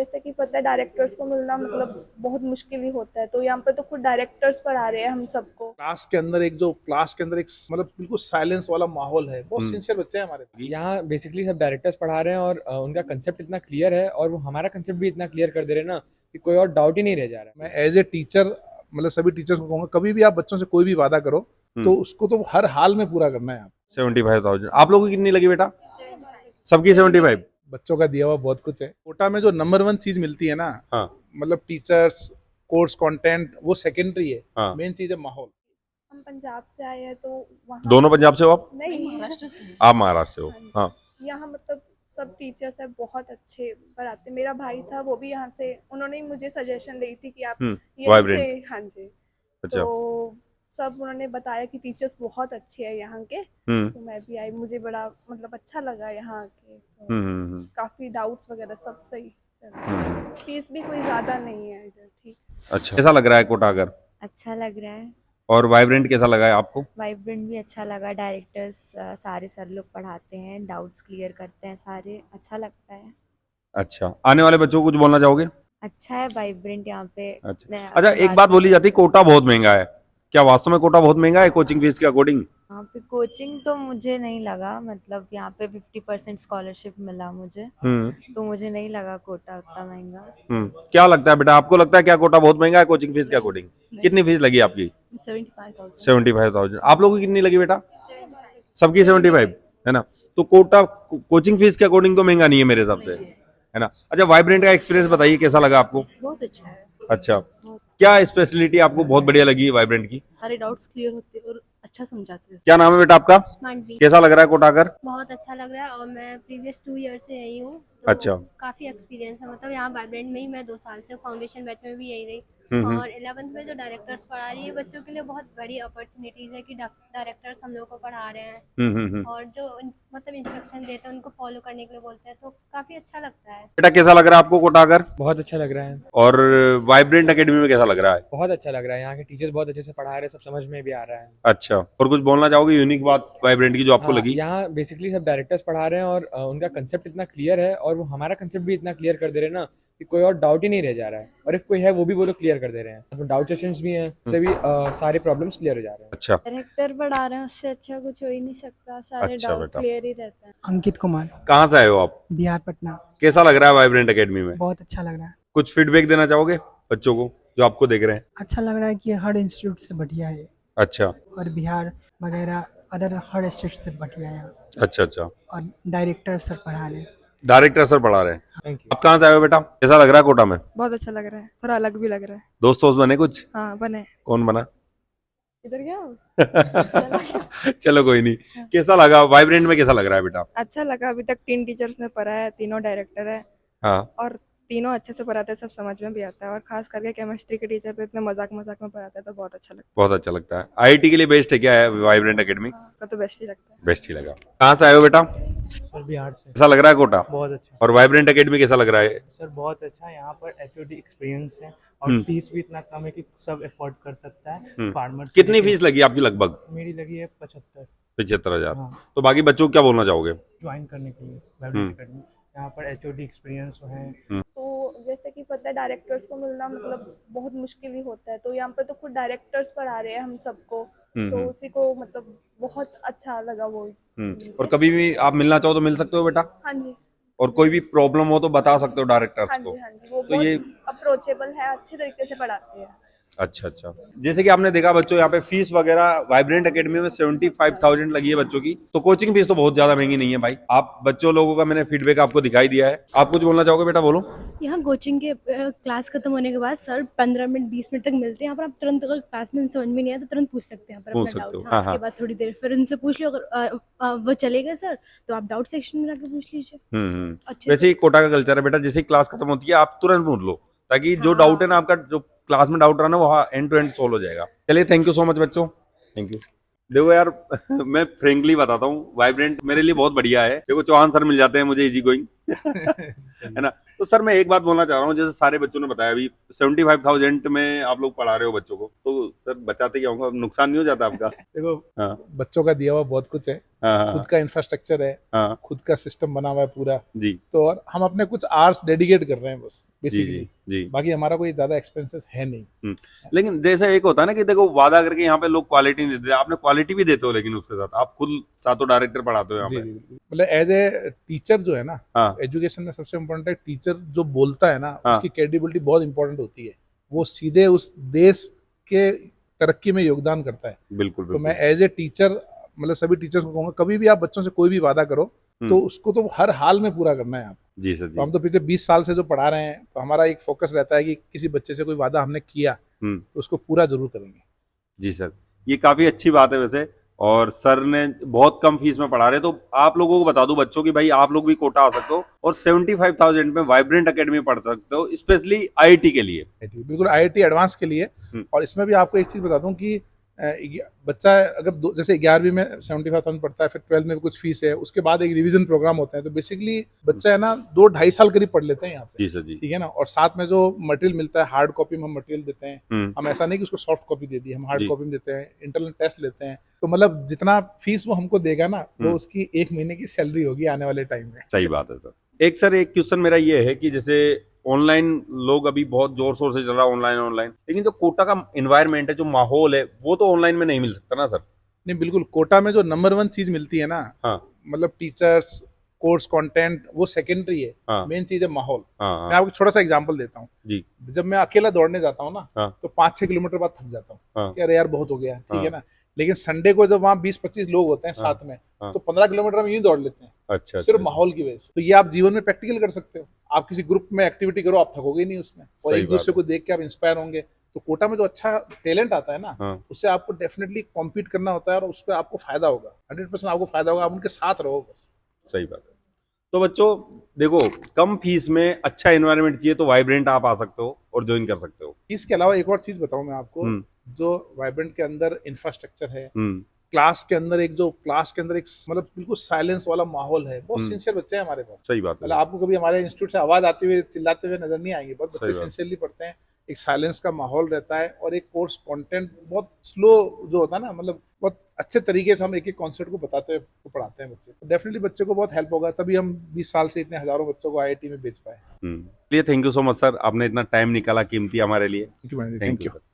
जैसे कि पता है डायरेक्टर्स को मिलना मतलब बहुत मुश्किल ही होता है, तो यहाँ पर तो खुद डायरेक्टर्स पढ़ा रहे हैं हम सबको। क्लास के अंदर एक मतलब बिल्कुल साइलेंस वाला माहौल है, बहुत सिंसियर बच्चे हैं हमारे। यहाँ बेसिकली सब डायरेक्टर्स पढ़ा रहे हैं और उनका कंसेप्ट इतना क्लियर है और वो हमारा कंसेप्ट भी इतना क्लियर कर दे रहे हैं ना कि कोई और डाउट ही नहीं रह जा रहा है। मैं एज ए टीचर मतलब सभी टीचर्स को कहूंगा, कभी भी आप बच्चों से कोई भी वादा करो तो उसको तो हर हाल में पूरा करना है। आप 75,000 आप लोगों की कितनी लगी बेटा? सबकी 75। बच्चों का दिया हुआ बहुत कुछ है। कोटा में जो नंबर 1 चीज मिलती है ना, हाँ मतलब टीचर्स, कोर्स कंटेंट, वो सेकेंडरी है। हाँ। मेन चीज है माहौल। हम पंजाब से आए हैं तो वहाँ दोनों पंजाब से हो आप? नहीं, आप महाराष्ट्र से हो? हाँ जी। हाँ। यहाँ मतलब सब टीचर्स है बहुत अच्छे पढ़ाते। मेरा भाई था वो भी यहाँ से, उन्होंने ही मुझे सजेशन दी थी कि आप यहीं से। वाइब्रेंट। हाँ जी। अच्छा। तो सब उन्होंने बताया कि टीचर्स बहुत अच्छे हैं यहाँ के, तो मैं भी आई, मुझे बड़ा मतलब अच्छा लगा यहाँ के। तो काफी डाउट्स वगैरह सब सही चल रहा है। फीस भी कोई ज्यादा नहीं है इधर, ठीक। अच्छा, कैसा लग रहा है कोटा अगर? अच्छा लग रहा है। और वाइब्रेंट कैसा लगा है आपको? वाइब्रेंट भी अच्छा लगा। डायरेक्टर्स सारे सर लोग पढ़ाते हैं, डाउट्स क्लियर करते हैं सारे, अच्छा लगता है। अच्छा, आने वाले बच्चों को कुछ बोलना चाहोगे? अच्छा है वाइब्रेंट यहाँ पे। अच्छा अच्छा, एक बात बोली जाती है कोटा बहुत महंगा है, क्या वास्तव में कोटा बहुत महंगा है कोचिंग फीस के अकॉर्डिंग? यहाँ पे कोचिंग तो मुझे नहीं लगा, मतलब यहाँ पे 50% स्कॉलरशिप मिला मुझे, तो मुझे नहीं लगा कोटा उतना महंगा। क्या लगता है बेटा, आपको लगता है क्या कोटा बहुत महंगा है कोचिंग फीस के अकॉर्डिंग? कितनी फीस लगी आपकी? 75,000। आप लोगों की कितनी लगी बेटा? सबकी 75 है ना? तो कोटा कोचिंग फीस के अकॉर्डिंग तो महंगा नहीं है मेरे हिसाब से, है ना? अच्छा, वाइब्रेंट का एक्सपीरियंस बताइए, कैसा लगा आपको? बहुत अच्छा है। अच्छा, क्या स्पेशलिटी आपको बहुत बढ़िया लगी वाइब्रेंट की? सारे डाउट्स क्लियर होते हैं और अच्छा समझाते हैं। क्या नाम है बेटा आपका? मांडवी। कैसा लग रहा है कोटा आकर? बहुत अच्छा लग रहा है और मैं प्रीवियस 2 ईयर से आई हूँ, तो अच्छा। काफी एक्सपीरियंस है। मतलब यहाँ वाइब्रेंट में ही मैं 2 साल से, फाउंडेशन बैच में भी यही रही। और 11th में जो डायरेक्टर्स पढ़ा रही है बच्चों के लिए बहुत बड़ी अपॉर्चुनिटीज है कि डायरेक्टर्स हम लोग को पढ़ा रहे हैं और जो मतलब इंस्ट्रक्शन देते हैं उनको फॉलो करने के लिए बोलते हैं, तो काफी अच्छा लगता है। बेटा कैसा लग रहा है आपको कोटा आकर? बहुत अच्छा लग रहा है। और वाइब्रेंट एकेडमी में कैसा लग रहा है? बहुत अच्छा लग रहा है, यहाँ के टीचर्स बहुत अच्छे से पढ़ा रहे हैं, सब समझ में भी आ रहा है। अच्छा, और कुछ बोलना चाहोगे यूनिक बात वाइब्रेंट की जो आपको हाँ, लगी? यहाँ बेसिकली सब डायरेक्टर्स पढ़ा रहे हैं और उनका कंसेप्ट इतना क्लियर है और वो हमारा कंसेप्ट भी इतना क्लियर कर दे रहे हैं ना कि कोई और डाउट ही नहीं रह जा रहा है, और इफ कोई है वो भी वो लोग क्लियर कर दे रहे हैं। डाउट सेशंस भी हैं, उससे भी सारे प्रॉब्लम्स क्लियर हो जा रहे हैं। अच्छा डायरेक्टर पढ़ा रहे हैं, उससे अच्छा कुछ हो ही नहीं सकता, सारे अच्छा डाउट बेटा। क्लियर ही रहते हैं। अंकित कुमार, कहाँ से आए हो आप? बिहार पटना। कैसा लग रहा है वाइब्रेंट एकेडमी में? बहुत अच्छा लग रहा है। कुछ फीडबैक देना चाहोगे बच्चों को जो आपको देख रहे हैं? अच्छा लग रहा है कि हर इंस्टीट्यूट से बढ़िया है अच्छा और बिहार वगैरह अदर हर स्टेट से बढ़िया है अच्छा अच्छा। और डायरेक्टर सर पढ़ा रहे हैं। डायरेक्टर सर पढ़ा रहे हैं। Thank you. आप कहाँ से आए हो बेटा? कैसा लग रहा है कोटा में? बहुत अच्छा लग रहा है, थोड़ा अलग भी लग रहा है। दोस्त वोस्त बने कुछ? हाँ बने। कौन बना? इधर क्या चलो कोई नहीं। कैसा लगा वाइब्रेंट में, कैसा लग रहा है बेटा? अच्छा लगा। अभी तक 3 टीचर्स ने पढ़ा है, तीनों डायरेक्टर है हाँ। और तीनों अच्छे से पढ़ाते हैं, सब समझ में भी आता है। और खास करके केमिस्ट्री के टीचर तो इतने मजाक मजाक में पढ़ाते हैं, तो बहुत अच्छा लगता बहुत अच्छा लगता है। आईआईटी के लिए बेस्ट है क्या है वाइब्रेंट एकेडमी? है। हाँ, तो बेस्ट ही लगता है। बेस्ट ही लगा। कहाँ से आए हो बेटा? सर बिहार से। कैसा लग रहा है कोटा? बहुत अच्छा और वाइब्रेंट एकेडमी कैसा लग रहा है? सर, बहुत अच्छा है। यहाँ पर एचओडी एक्सपीरियंस है और फीस भी इतना कम है कि सब अफोर्ड कर सकता है। फार्मर्स कितनी फीस लगी आपकी लगभग? मेरी लगी है 75। 75,000। हाँ। तो बाकी बच्चों को क्या बोलना चाहोगे? ज्वाइन करने के लिए वाइब्रेंट एकेडमी। यहाँ पर एचओडी एक्सपीरियंस है। तो जैसे कि पता है डायरेक्टर्स को मिलना मतलब बहुत मुश्किल ही होता है, तो यहाँ पर तो खुद डायरेक्टर्स पढ़ा रहे हैं हम सबको, तो उसी को मतलब बहुत अच्छा लगा वो मुझे। और कभी भी आप मिलना चाहो तो मिल सकते हो बेटा? हाँ जी। और कोई भी प्रॉब्लम हो तो बता सकते हो डायरेक्टर्स हाँ को? जी, हाँ जी, वो तो ये बहुत अप्रोचेबल है, अच्छे तरीके से पढ़ाते हैं। अच्छा अच्छा। जैसे कि आपने देखा बच्चों, यहाँ पे फीस वगैरह वाइब्रेंट एकेडमी में 75,000 लगी है बच्चों की। तो कोचिंग फीस तो बहुत ज्यादा महंगी नहीं है भाई। आप बच्चों लोगों का मैंने फीडबैक आपको दिखाई दिया है। आप कुछ बोलना चाहोगे बेटा? बोलो। यहाँ कोचिंग के क्लास खत्म होने के बाद सर 15 मिनट 20 मिनट तक मिलते हैं यहाँ पर। आप तुरंत अगर क्लास में समझ में नहीं आया तो तुरंत पूछ सकते हैं यहाँ पर पूछ अपना सकते हो। डाउट। हाँ, उसके हाँ। बाद थोड़ी देर फिर उनसे पूछ लो, अगर वो चले गए सर तो आप डाउट सेक्शन में जाकर पूछ लीजिए अच्छे वैसे ही कोटा का कल्चर है बेटा, जैसे ही क्लास खत्म होती है आप तुरंत पूछ लो, ताकि जो डाउट है ना आपका, जो क्लास में डाउट रहा ना, वो एंड टू एंड सोल्व हो जाएगा। चलिए, थैंक यू सो मच बच्चों, थैंक यू। देखो यार मैं फ्रेंकली बताता हूँ, वाइब्रेंट मेरे लिए बहुत बढ़िया है। देखो चौहान सर मिल जाते हैं मुझे इजी गोइंग है ना। तो सर मैं एक बात बोलना चाह रहा हूँ, जैसे सारे बच्चों ने बताया अभी 75,000 में आप लोग पढ़ा रहे हो बच्चों को, तो सर बचाते क्या होगा, नुकसान नहीं हो जाता आपका? देखो, हाँ बच्चों का दिया हुआ बहुत कुछ है, हाँ खुद का इंफ्रास्ट्रक्चर है, हाँ खुद का सिस्टम बना हुआ है पूरा, जी तो और हम अपने कुछ आवर्स डेडिकेट कर रहे हैं बस जी बेसिकली। जी। बाकी हमारा कोई ज्यादा एक्सपेंसेस है नहीं। लेकिन जैसे एक होता है ना कि देखो वादा करके यहाँ पे लोग क्वालिटी नहीं देते, आपने क्वालिटी भी देते हो, लेकिन उसके साथ आप खुद सातों डायरेक्टर पढ़ाते हो यहाँ जी पे। जी जी। मतलब एज ए टीचर जो है ना, हाँ एजुकेशन में सबसे इम्पोर्टेंट है टीचर जो बोलता है ना, हाँ। उसकी क्रेडिबिलिटी बहुत इंपॉर्टेंट होती है। वो सीधे उस देश के तरक्की में योगदान करता है। बिल्कुल तो मैं बिल्कुल। एज ए टीचर मतलब सभी टीचर्स को कहूँगा, कभी भी आप बच्चों से कोई भी वादा करो तो उसको तो हर हाल में पूरा करना है आप। जी सर तो जी। हम तो पिछले 20 साल से जो पढ़ा रहे हैं, तो हमारा एक फोकस रहता है कि किसी बच्चे से कोई वादा हमने किया तो उसको पूरा जरूर करेंगे। जी सर, ये काफी अच्छी बात है वैसे। और सर ने बहुत कम फीस में पढ़ा रहे, तो आप लोगों को बता दूं बच्चों की, भाई आप लोग भी कोटा आ सकते हो और 75,000 में वाइब्रेंट एकेडमी पढ़ सकते हो, स्पेशली आईआईटी के लिए। बिल्कुल आईआईटी एडवांस के लिए। और इसमें भी आपको एक चीज बता दूं कि बच्चा अगर जैसे 11वीं में 75,000 पढ़ता है, फिर 12th में भी कुछ फीस है, उसके बाद एक रिवीजन प्रोग्राम होते हैं, तो बेसिकली बच्चा है ना 2-2.5 साल करीब पढ़ लेते हैं यहाँ पे। जी सर जी। ठीक है ना। और साथ में जो मटेरियल मिलता है, हार्ड कॉपी में हम मटेरियल देते हैं। हम ऐसा नहीं कि उसको सॉफ्ट कॉपी दे दी, हम हार्ड जी। कॉपी में देते हैं, इंटरनल टेस्ट लेते हैं। तो मतलब जितना फीस वो हमको देगा ना, वो उसकी 1 महीने की सैलरी होगी आने वाले टाइम में। सही बात है सर। एक सर एक क्वेश्चन मेरा ये है कि जैसे ऑनलाइन लोग अभी बहुत जोर शोर से चल रहा है ऑनलाइन, लेकिन जो कोटा का एनवायरनमेंट है, जो माहौल है, वो तो ऑनलाइन में नहीं मिल सकता ना सर? नहीं बिल्कुल, कोटा में जो नंबर 1 चीज मिलती है ना, हाँ मतलब टीचर्स, कोर्स कंटेंट, वो सेकेंडरी है। हाँ मेन चीज है माहौल। हाँ मैं आपको छोटा सा एग्जांपल देता हूँ। जी जब मैं अकेला दौड़ने जाता हूँ ना, हाँ तो 5-6 किलोमीटर बाद थक जाता हूँ हाँ कि अरे यार बहुत हो गया, ठीक हाँ है ना। लेकिन संडे को जब वहाँ 20-25 लोग होते हैं हाँ साथ में, हाँ। तो 15 किलोमीटर हम यूं दौड़ लेते हैं, अच्छा सिर्फ अच्छा। माहौल की वजह से। तो ये आप जीवन में प्रैक्टिकल कर सकते हो। आप किसी ग्रुप में एक्टिविटी करो, आप थकोगे नहीं उसमें, और सही एक बात दूसरे है। को देख के आप इंस्पायर होंगे। तो कोटा में जो अच्छा टैलेंट आता है ना, हाँ उससे आपको डेफिनेटली कॉम्पीट करना होता है, और उस पर आपको फायदा होगा, 100% आपको फायदा होगा। आप उनके साथ रहो बस। सही बात है। तो बच्चों देखो, कम फीस में अच्छा एनवायरनमेंट चाहिए तो वाइब्रेंट आप आ सकते हो और ज्वाइन कर सकते हो। इसके अलावा एक और चीज बताऊं मैं आपको, हम्म जो वाइब्रेंट के अंदर इंफ्रास्ट्रक्चर है, हम्म क्लास के अंदर एक मतलब बिल्कुल साइलेंस वाला माहौल है। बहुत सिंसियर बच्चे हैं हमारे पास। सही बात मतलब है। आपको कभी हमारे इंस्टीट्यूट से आवाज आते हुए चिल्लाते हुए नजर नहीं आएंगे। बहुत सही बच्चे बात। सिंसियरली पढ़ते हैं। एक साइलेंस का माहौल रहता है, और एक कोर्स कंटेंट बहुत स्लो जो होता है ना, मतलब बहुत अच्छे तरीके से हम एक एक कॉन्सेप्ट को बताते हुए पढ़ाते हैं बच्चे को। डेफिनेटली बच्चे को बहुत हेल्प होगा, तभी हम 20 साल से इतने हजारों बच्चों को आईआईटी में भेज पाए। चलिए, thank you so much sir, आपने इतना टाइम निकाला कीमती हमारे लिए। Thank you thank you sir. Sir.